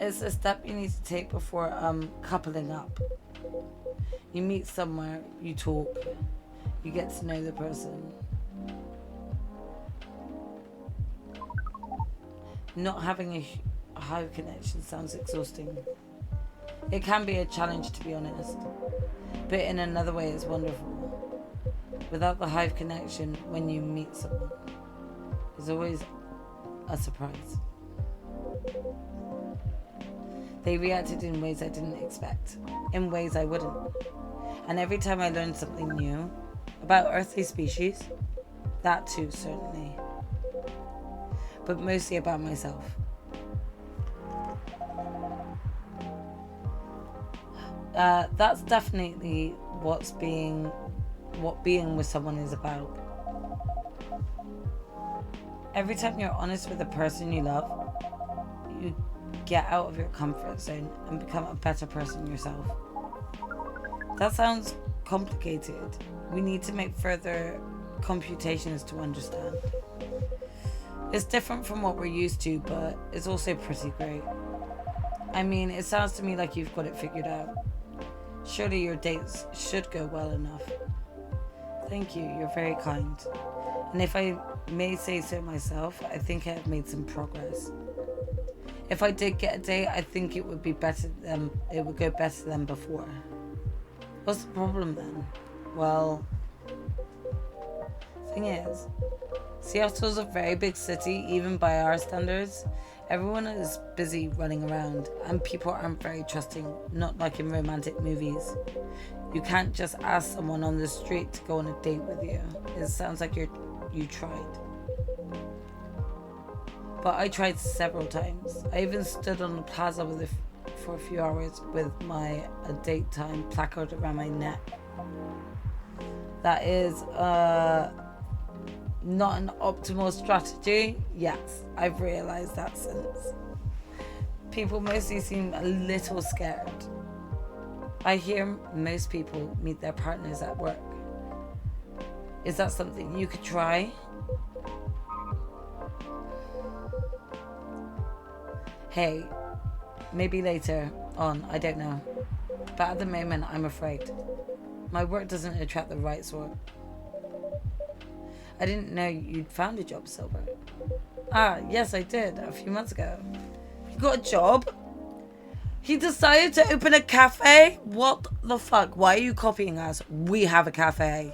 It's a step you need to take before coupling up. You meet somewhere, you talk, you get to know the person. Not having a hive connection sounds exhausting. It can be a challenge, to be honest, but in another way it's wonderful. Without the hive connection, when you meet someone, it's always a surprise. They reacted in ways I didn't expect, in ways I wouldn't. And every time I learned something new about earthly species, that too, certainly, but mostly about myself. That's definitely what being with someone is about. Every time you're honest with the person you love, you get out of your comfort zone and become a better person yourself. That sounds complicated. We need to make further computations to understand. It's different from what we're used to, but it's also pretty great. I mean, it sounds to me like you've got it figured out. Surely your dates should go well enough. Thank you, you're very kind. And if I may say so myself, I think I have made some progress. If I did get a date, I think it would go better than before. What's the problem then? Well, thing is, Seattle's a very big city, even by our standards. Everyone is busy running around, and people aren't very trusting, not like in romantic movies. You can't just ask someone on the street to go on a date with you. It sounds like you tried. But I tried several times. I even stood on the plaza for a few hours with my date time placard around my neck. That is not an optimal strategy. Yes, I've realized that since. People mostly seem a little scared. I hear most people meet their partners at work. Is that something you could try? Hey, maybe later on, I don't know. But at the moment, I'm afraid. My work doesn't attract the right sort. I didn't know you'd found a job, Silver. Yes, I did, a few months ago. You got a job? He decided to open a cafe? What the fuck? Why are you copying us? We have a cafe.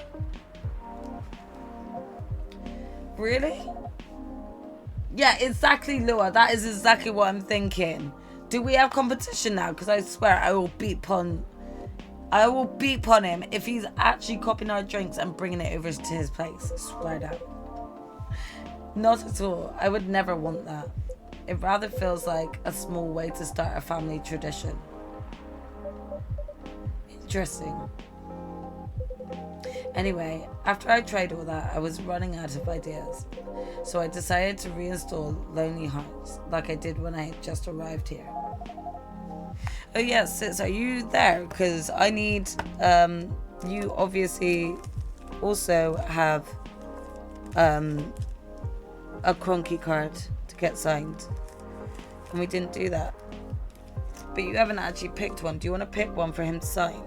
Really? Yeah, exactly, Lua. That is exactly what I'm thinking. Do we have competition now? Because I swear I will beat upon I will beep on him if he's actually copying our drinks and bringing it over to his place. I swear down. Not at all. I would never want that. It rather feels like a small way to start a family tradition. Interesting. Anyway, after I tried all that, I was running out of ideas. So I decided to reinstall Lonely Hearts, like I did when I had just arrived here. Oh yes, Sis, are you there? Because I need, you obviously also have a Cronky card to get signed. And we didn't do that. But you haven't actually picked one. Do you want to pick one for him to sign?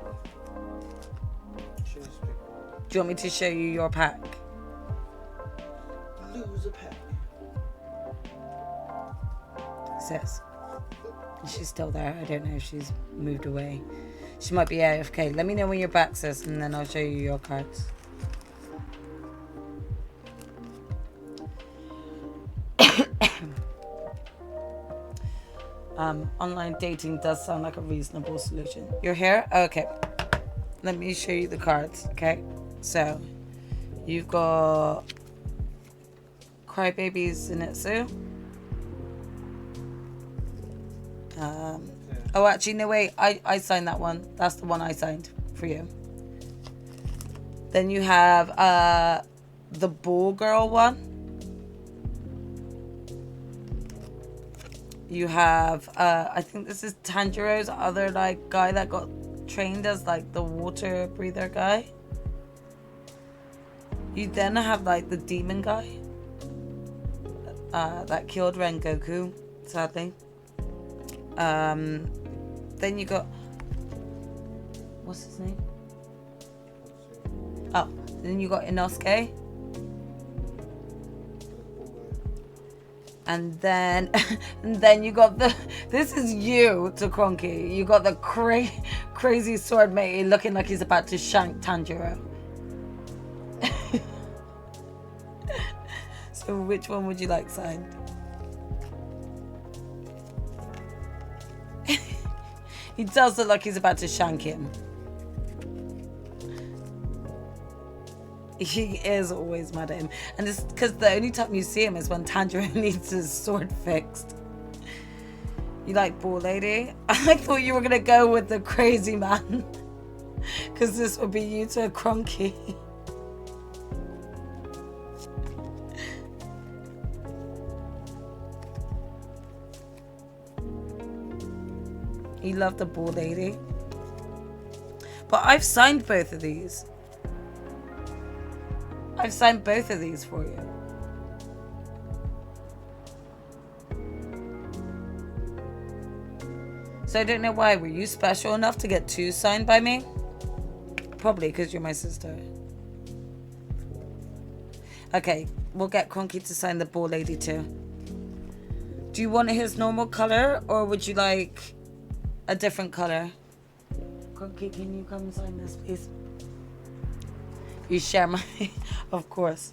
Choose pick one. Do you want me to show you your pack? Lose a pack. Sis. She's still there. I don't know if she's moved away. She might be AFK. Let me know when you're back, sis, and then I'll show you your cards. Online dating does sound like a reasonable solution. You're here? Okay. Let me show you the cards, okay? So, you've got Crybabies in it, Sue. Oh, actually, no, wait. I signed that one. That's the one I signed for you. Then you have the Ball Girl one. You have, I think this is Tanjiro's other, like, guy that got trained as, like, the water breather guy. You then have, like, the demon guy. That killed Rengoku, sadly. Then you got, what's his name? Oh, then you got Inosuke. And then you got the, this is you to Cronky. You got the crazy sword mate looking like he's about to shank Tanjiro. So which one would you like signed? He does look like he's about to shank him. He is always mad at him. And it's because the only time you see him is when Tanjiro needs his sword fixed. You like Ball Lady? I thought you were going to go with the crazy man. Because this would be you to a Cronky. You love the Ball Lady. But I've signed both of these. I've signed both of these for you. So I don't know why. Were you special enough to get two signed by me? Probably because you're my sister. Okay, we'll get Cronky to sign the Ball Lady too. Do you want his normal color or would you like a different color? Cronky, can you come sign this, please? You share my... Of course.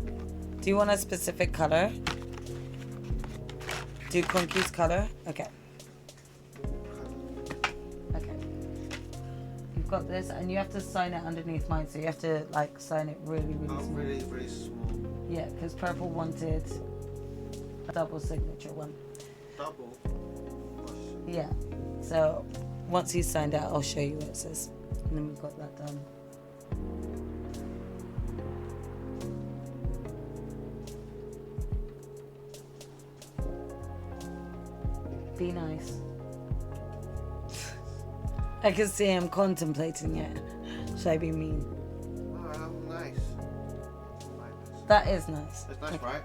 Do you want a specific color? Do Cronky's color? Okay. Okay. You've got this, and you have to sign it underneath mine, so you have to, like, sign it really, really small. Really, really small. Yeah, because Purple wanted a double signature one. Double? Yeah. So, once he's signed out, I'll show you what it says. And then we've got that done. Be nice. I can see him contemplating it. Should I be mean? Oh, nice. That is nice. It's nice, right?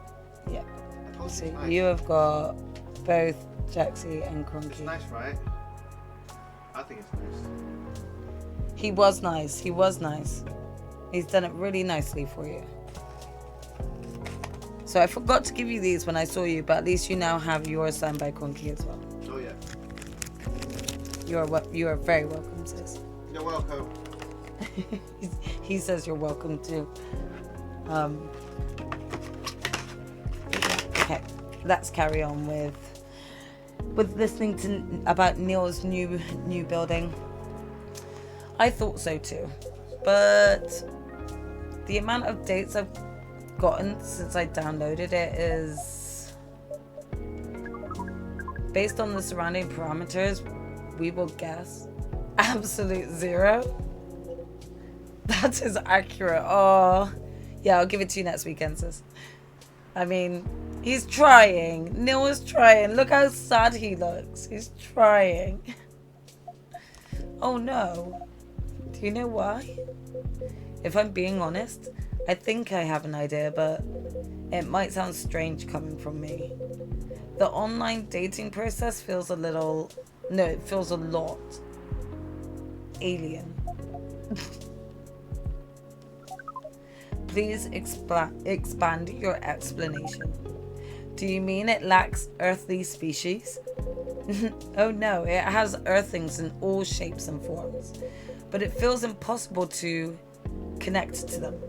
Yeah. I told you So it's nice. you have got both Jaxie and It's Cronky. nice, right? I think it's nice. He was nice. He was nice. He's done it really nicely for you. So I forgot to give you these when I saw you, but at least you now have yours signed by Cronky as well. Oh, yeah. You are very welcome, sis. You're welcome. He says you're welcome too. Okay, let's carry on with listening to about Neil's new building. I thought so too. But the amount of dates I've gotten since I downloaded it is based on the surrounding parameters. We will guess absolute 0. That is accurate. Oh, yeah, I'll give it to you next weekend, sis. I mean, he's trying. Neil is trying. Look how sad he looks. He's trying. Oh no. Do you know why? If I'm being honest, I think I have an idea, but it might sound strange coming from me. The online dating process feels a little... No, it feels a lot alien. Please expand your explanation. Do you mean it lacks earthly species? Oh no, it has earthlings in all shapes and forms, but it feels impossible to connect to them.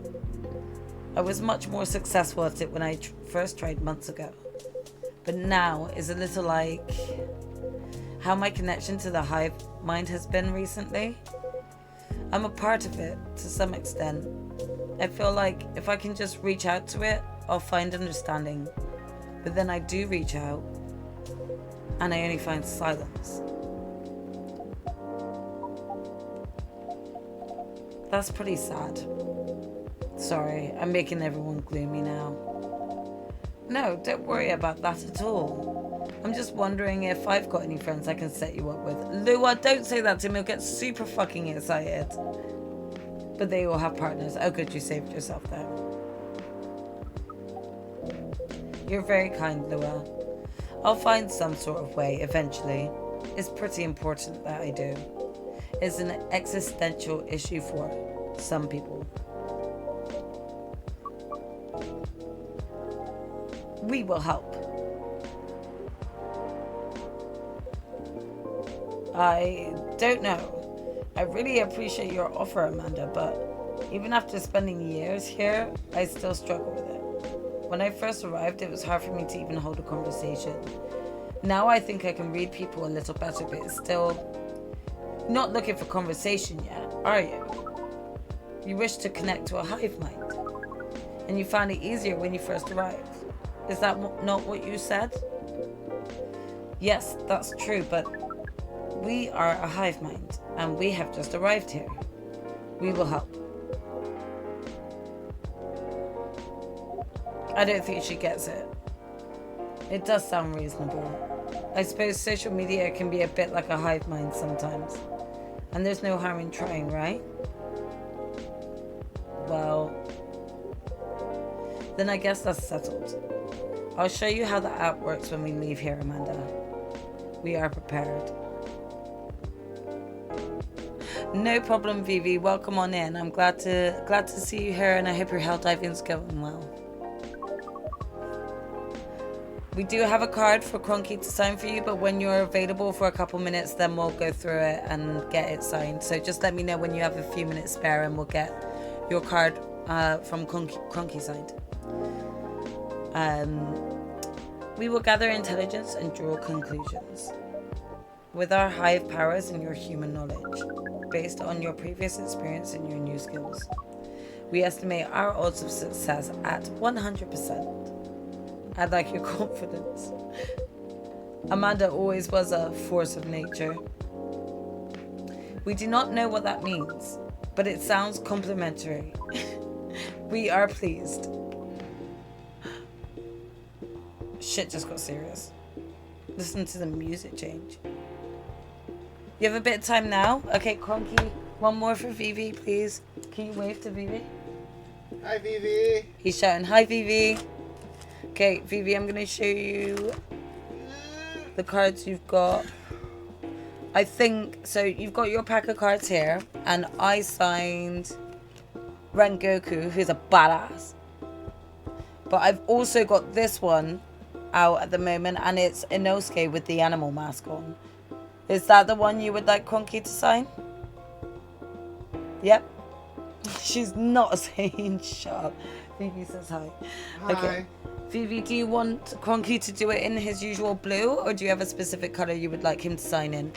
I was much more successful at it when I first tried months ago, but now is a little like how my connection to the hive mind has been recently. I'm a part of it to some extent. I feel like if I can just reach out to it, I'll find understanding. But then I do reach out, and I only find silence. That's pretty sad. Sorry, I'm making everyone gloomy now. No, don't worry about that at all. I'm just wondering if I've got any friends I can set you up with. Lua, don't say that to him, he'll get super fucking excited. But they all have partners. Oh good, you saved yourself there. You're very kind, Lua. I'll find some sort of way eventually. It's pretty important that I do. It's an existential issue for some people. We will help. I don't know. I really appreciate your offer, Amanda, but even after spending years here, I still struggle with it. When I first arrived, it was hard for me to even hold a conversation. Now I think I can read people a little better, but it's still not looking for conversation yet, are you? You wish to connect to a hive mind, and you found it easier when you first arrived. Is that not what you said? Yes, that's true, but we are a hive mind, and we have just arrived here. We will help. I don't think she gets it. It does sound reasonable. I suppose social media can be a bit like a hive mind sometimes. And there's no harm in trying, right? Well, then I guess that's settled. I'll show you how the app works when we leave here, Amanda. We are prepared. No problem, Vivi. Welcome on in. I'm glad to see you here, and I hope your hell diving's going well. We do have a card for Cronky to sign for you, but when you're available for a couple minutes, then we'll go through it and get it signed. So just let me know when you have a few minutes spare, and we'll get your card from Cronky signed. We will gather intelligence and draw conclusions. With our hive powers and your human knowledge, based on your previous experience and your new skills, we estimate our odds of success at 100%. I like your confidence. Amanda always was a force of nature. We do not know what that means, but it sounds complimentary. We are pleased. Shit just got serious. Listen to the music change. You have a bit of time now? Okay, Cronky, one more for Vivi, please. Can you wave to Vivi? Hi, Vivi. He's shouting, hi, Vivi. Okay, Vivi, I'm going to show you the cards you've got. I think, so you've got your pack of cards here, and I signed Rengoku, who's a badass. But I've also got this one out at the moment, and it's Inosuke with the animal mask on. Is that the one you would like Cronky to sign? Yep. She's not saying shut up. Vivi says hi. Hi. Okay. Vivi, do you want Cronky to do it in his usual blue, or do you have a specific colour you would like him to sign in?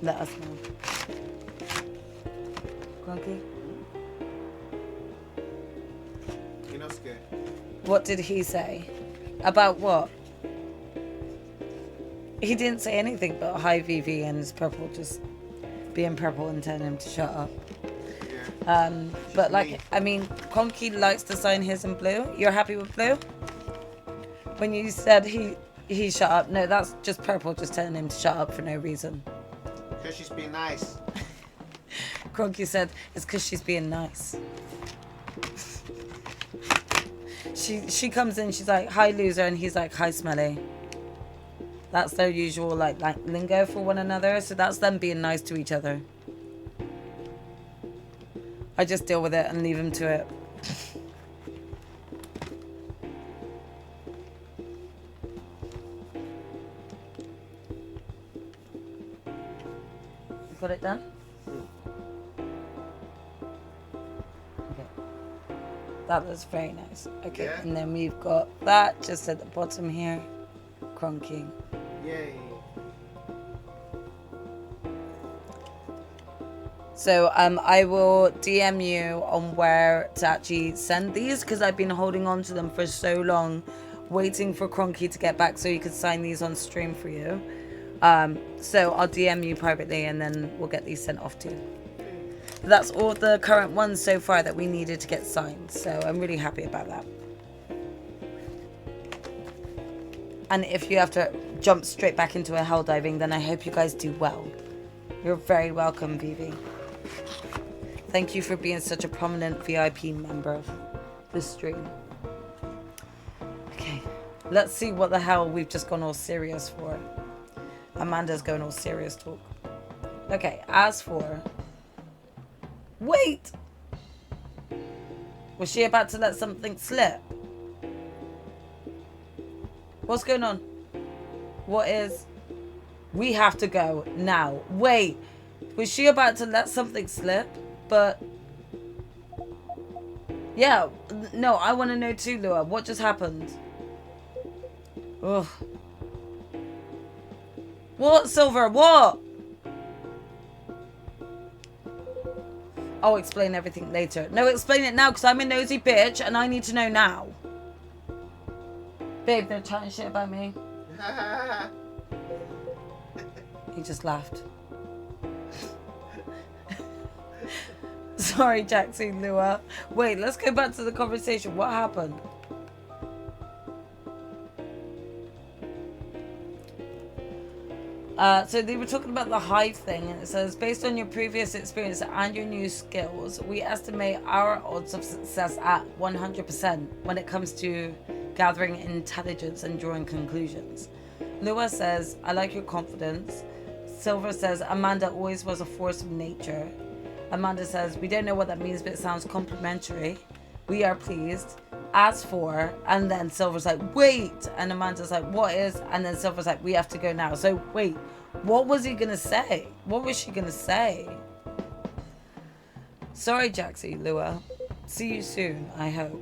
let us know. Cronky? You're not scared. What did he say? About what? He didn't say anything but hi VV and his purple just being purple and telling him to shut up. Yeah. But like, I mean, Cronky likes to sign his in blue. You're happy with blue? When you said he shut up, no, that's just purple just telling him to shut up for no reason. Because she's being nice. Cronky said it's because she's being nice. She comes in, she's like, hi loser, and he's like, hi smelly. That's their usual like lingo for one another, so that's them being nice to each other. I just deal with it and leave him to it. Got it done? Okay. That was very nice. Okay, Yeah. and then we've got that just at the bottom here. Cronky. Yay. So I will DM you on where to actually send these because I've been holding on to them for so long, waiting for Cronky to get back so you could sign these on stream for you. So I'll DM you privately and then we'll get these sent off to you. That's all the current ones so far that we needed to get signed. So I'm really happy about that. And if you have to jump straight back into a hell diving, then I hope you guys do well. You're very welcome, Vivi. Thank you for being such a prominent VIP member of the stream. Okay, let's see what the hell we've just gone all serious for. Amanda's going all serious talk. Okay, as for... Wait! Was she about to let something slip? What's going on? What is... We have to go now. Wait, was she about to let something slip? But... Yeah, no, I want to know too, Lua. What just happened? Ugh. What, Silver? What? I'll explain everything later. No, explain it now because I'm a nosy bitch and I need to know now. Babe, they're chatting shit about me. He just laughed. Sorry, Jackson Lua. Wait, let's go back to the conversation. What happened? So they were talking about the hive thing, and it says, based on your previous experience and your new skills, we estimate our odds of success at 100% when it comes to gathering intelligence and drawing conclusions. Lua says, I like your confidence. Silver says, Amanda always was a force of nature. Amanda says, we don't know what that means, but it sounds complimentary. We are pleased. As for, and then Silver's like, wait. And Amanda's like, what is? And then Silver's like, we have to go now. So wait, what was he going to say? What was she going to say? Sorry, Jaxie, Lua. See you soon, I hope.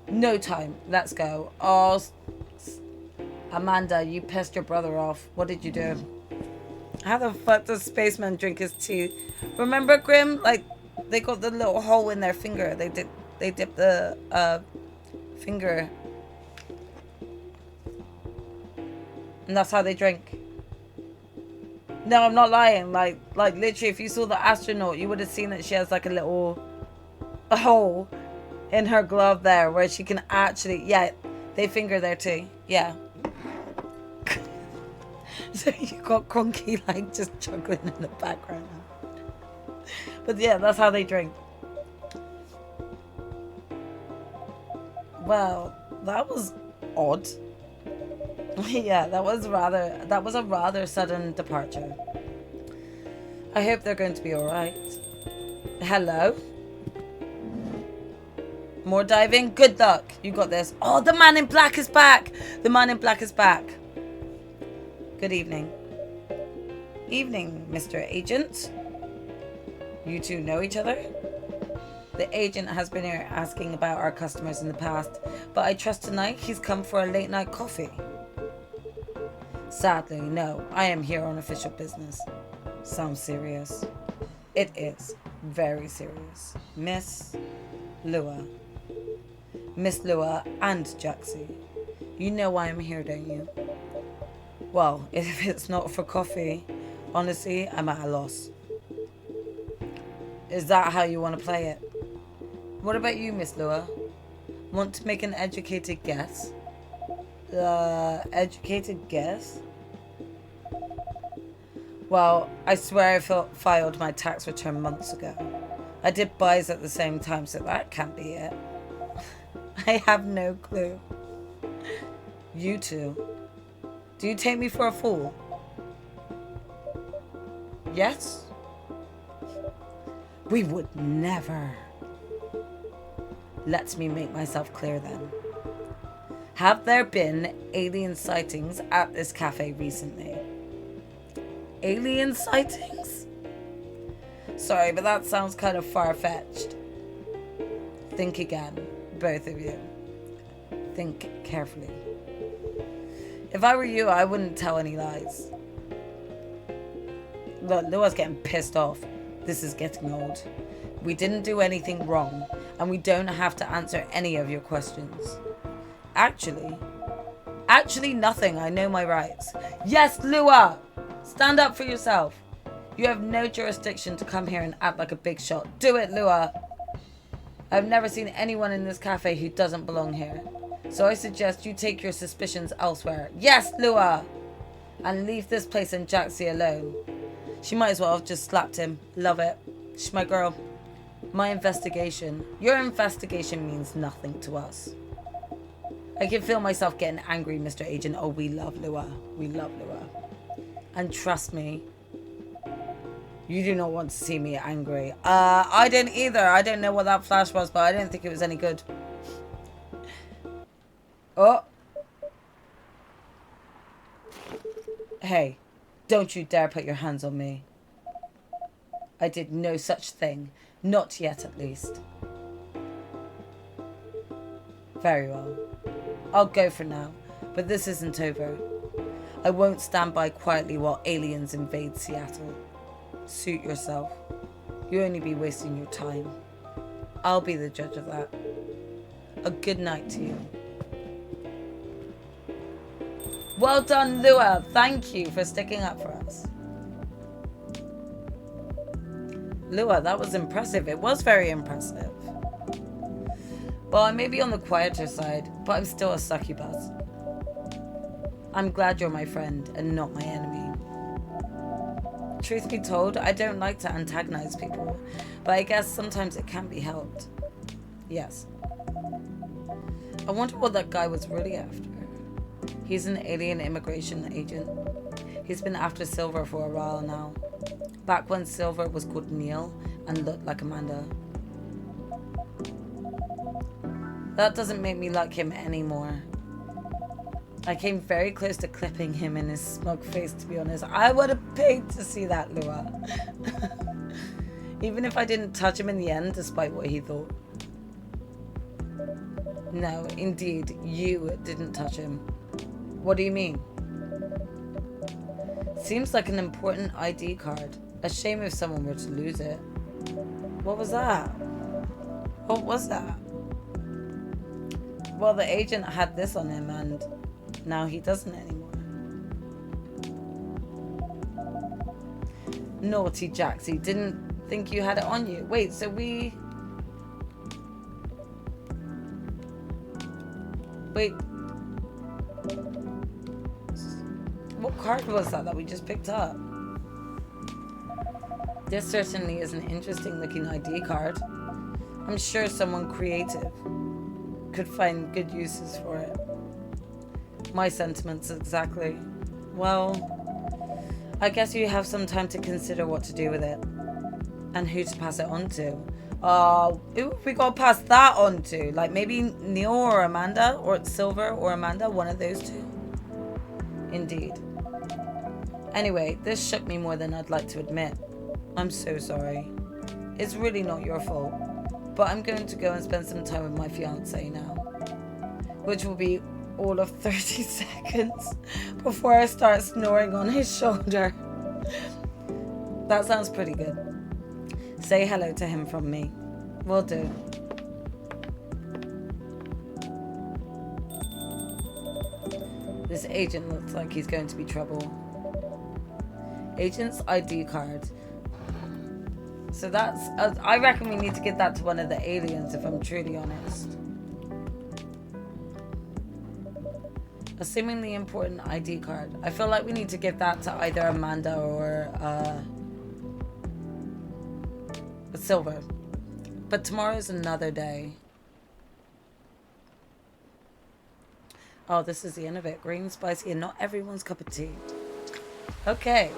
No time. Let's go. Oh, Amanda, you pissed your brother off. What did you do? How the fuck does Spaceman drink his tea? Remember, Grim? Like, they got the little hole in their finger. They dip the finger. And that's how they drink. No, I'm not lying. Like literally, if you saw the astronaut, you would have seen that she has like a hole in her glove there where she can actually, yeah, they finger their tea. Yeah. So you got Cronky like just chuckling in the background. But yeah, that's how they drink. Well, that was odd. Yeah, that was a rather sudden departure. I hope they're going to be alright. Hello? More diving? Good luck. You got this. Oh, the man in black is back. The man in black is back. Good evening. Evening, Mr. Agent. You two know each other? The agent has been here asking about our customers in the past, but I trust tonight he's come for a late night coffee. Sadly, no. I am here on official business. Sounds serious. It is. Very serious. Miss Lua. Miss Lua and Jaxie. You know why I'm here, don't you? Well, if it's not for coffee, honestly, I'm at a loss. Is that how you want to play it? What about you, Miss Lua? Want to make an educated guess? Educated guess? Well, I swear I filed my tax return months ago. I did buys at the same time, so that can't be it. I have no clue. You two. Do you take me for a fool? Yes? We would never. Let me make myself clear then. Have there been alien sightings at this cafe recently? Alien sightings? Sorry, but that sounds kind of far-fetched. Think again, both of you. Think carefully. If I were you, I wouldn't tell any lies. Look, Lua's getting pissed off. This is getting old. We didn't do anything wrong, and we don't have to answer any of your questions. Actually nothing. I know my rights. Yes, Lua! Stand up for yourself. You have no jurisdiction to come here and act like a big shot. Do it, Lua. I've never seen anyone in this cafe who doesn't belong here. So I suggest you take your suspicions elsewhere. Yes, Lua! And leave this place and Jaxie alone. She might as well have just slapped him. Love it. She's my girl. My investigation. Your investigation means nothing to us. I can feel myself getting angry, Mr. Agent. Oh, we love Lua. We love Lua. And trust me, you do not want to see me angry. I didn't either. I don't know what that flash was, but I didn't think it was any good. Oh. Hey, don't you dare put your hands on me. I did no such thing. Not yet, at least. Very well. I'll go for now, but this isn't over. I won't stand by quietly while aliens invade Seattle. Suit yourself. You'll only be wasting your time. I'll be the judge of that. A good night to you. Well done, Lua. Thank you for sticking up for us. Lua, that was impressive. It was very impressive. Well, I may be on the quieter side, but I'm still a succubus. I'm glad you're my friend and not my enemy. Truth be told, I don't like to antagonize people, but I guess sometimes it can't be helped. Yes. I wonder what that guy was really after. He's an alien immigration agent. He's been after Silver for a while now. Back when Silver was called Neil and looked like Amanda. That doesn't make me like him anymore. I came very close to clipping him in his smug face, to be honest. I would have paid to see that, Lua. Even if I didn't touch him in the end, despite what he thought. No, indeed, you didn't touch him. What do you mean? Seems like an important ID card. A shame if someone were to lose it. What was that? What was that? Well, the agent had this on him and now he doesn't anymore. Naughty Jaxie, didn't think you had it on you. Wait, so we... Wait. What card was that we just picked up? This certainly is an interesting looking ID card. I'm sure someone creative could find good uses for it. My sentiments exactly. Well, I guess you have some time to consider what to do with it. And who to pass it on to. Who have we got to pass that on to? Like maybe Neil or Amanda? Or Silver or Amanda? One of those two? Indeed. Anyway, this shook me more than I'd like to admit. I'm so sorry. It's really not your fault. But I'm going to go and spend some time with my fiancé now. Which will be all of 30 seconds before I start snoring on his shoulder. That sounds pretty good. Say hello to him from me. Will do. This agent looks like he's going to be trouble. Agent's ID card. So that's... I reckon we need to give that to one of the aliens, if I'm truly honest. A seemingly important ID card. I feel like we need to give that to either Amanda or Silver. But tomorrow's another day. Oh, this is the end of it. Green, spicy, and not everyone's cup of tea. Okay.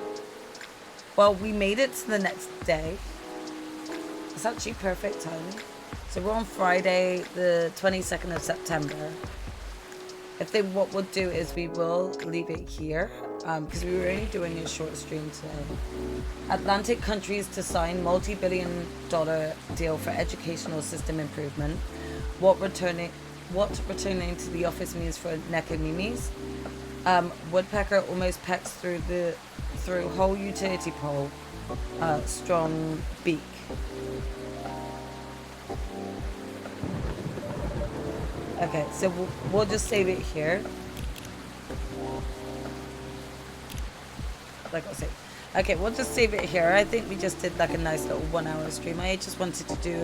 Well, we made it to the next day. It's actually perfect timing. So we're on Friday, the 22nd of September. What we'll do is we will leave it here because we were only doing a short stream today. Atlantic countries to sign multi-billion-dollar deal for educational system improvement. What returning to the office means for Nekomimis. Woodpecker almost pecks through whole utility pole. Strong beak. Okay, so we'll just save it here. Like I said. Okay, we'll just save it here. I think we just did like a nice little 1 hour stream. I just wanted to do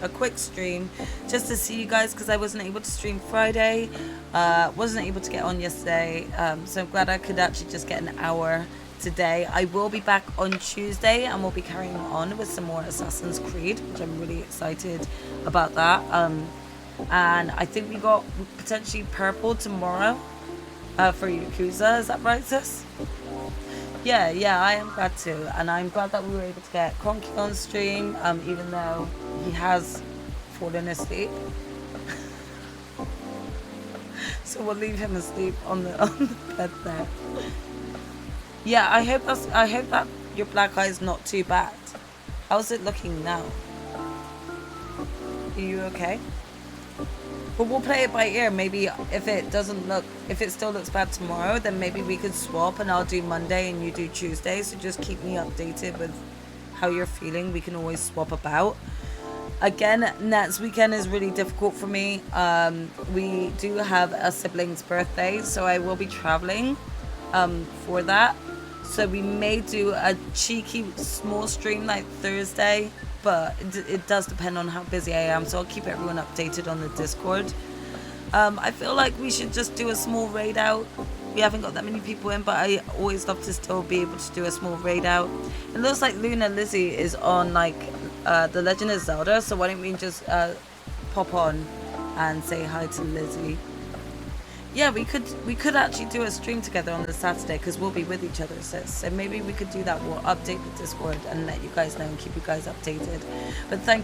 a quick stream just to see you guys because I wasn't able to stream Friday. Wasn't able to get on yesterday. So I'm glad I could actually just get an hour today. I will be back on Tuesday and we'll be carrying on with some more Assassin's Creed, which I'm really excited about that. And I think we got potentially purple tomorrow for Yakuza. Is that right, sis? Yeah, I am glad too. And I'm glad that we were able to get Conky on stream, even though he has fallen asleep. So we'll leave him asleep on the bed there. Yeah, I hope that your black eye is not too bad. How's it looking now? Are you okay? But we'll play it by ear. Maybe if it still looks bad tomorrow, then maybe we could swap and I'll do Monday and you do Tuesday. So just keep me updated with how you're feeling. We can always swap about. Again, next weekend is really difficult for me. We do have a sibling's birthday, so I will be traveling for that. So we may do a cheeky small stream like Thursday. But it does depend on how busy I am, so I'll keep everyone updated on the Discord. I feel like we should just do a small raid out. We haven't got that many people in, but I always love to still be able to do a small raid out. It looks like Luna Lizzie is on like The Legend of Zelda, so why don't we just pop on and say hi to Lizzie. Yeah, we could actually do a stream together on the Saturday because we'll be with each other, sis. So maybe we could do that. We'll update the Discord and let you guys know and keep you guys updated. But thank